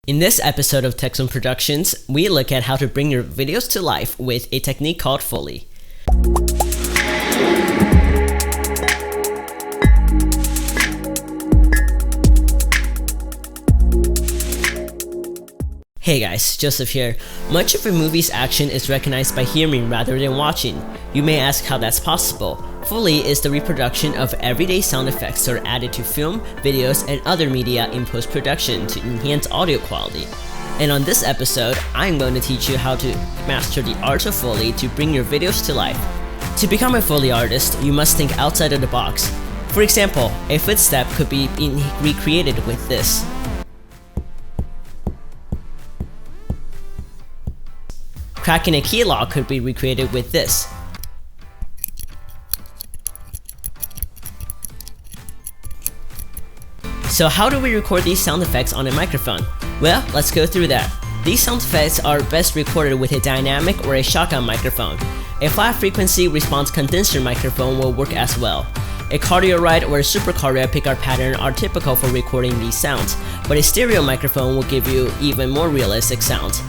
In this episode of Tech Zone Productions, we look at how to bring your videos to life with a technique called Foley. Hey guys, Joseph here. Much of a movie's action is recognized by hearing rather than watching. You may ask how that's possible. Foley is the reproduction of everyday sound effects that are added to film, videos, and other media in post-production to enhance audio quality. And on this episode, I'm going to teach you how to master the art of Foley to bring your videos to life. To become a Foley artist, you must think outside of the box. For example, a footstep could be recreated with this. Cracking a key lock could be recreated with this. So how do we record these sound effects on a microphone? Well, let's go through that. These sound effects are best recorded with a dynamic or a shotgun microphone. A flat frequency response condenser microphone will work as well. A cardio ride or a super cardio pickup pattern are typical for recording these sounds, but a stereo microphone will give you even more realistic sounds.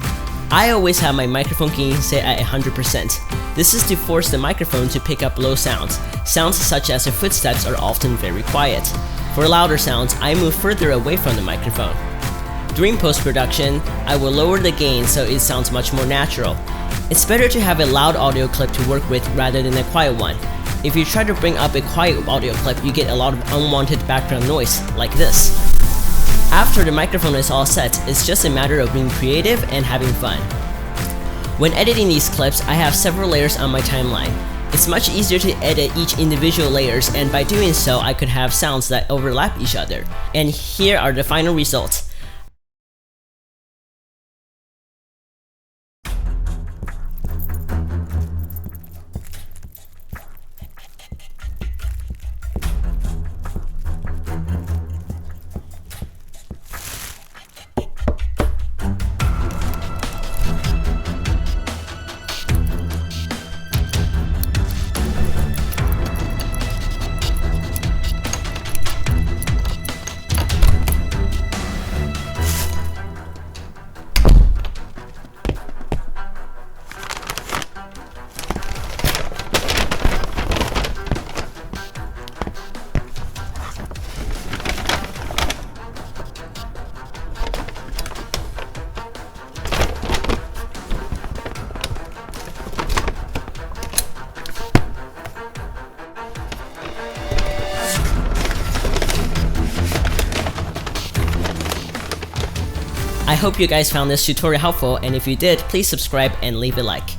I always have my microphone gain set at 100%. This is to force the microphone to pick up low sounds. Sounds such as the footsteps are often very quiet. For louder sounds, I move further away from the microphone. During post-production, I will lower the gain so it sounds much more natural. It's better to have a loud audio clip to work with rather than a quiet one. If you try to bring up a quiet audio clip, you get a lot of unwanted background noise, like this. After the microphone is all set, it's just a matter of being creative and having fun. When editing these clips, I have several layers on my timeline. It's much easier to edit each individual layers, and by doing so, I could have sounds that overlap each other. And here are the final results. I hope you guys found this tutorial helpful, and if you did, please subscribe and leave a like.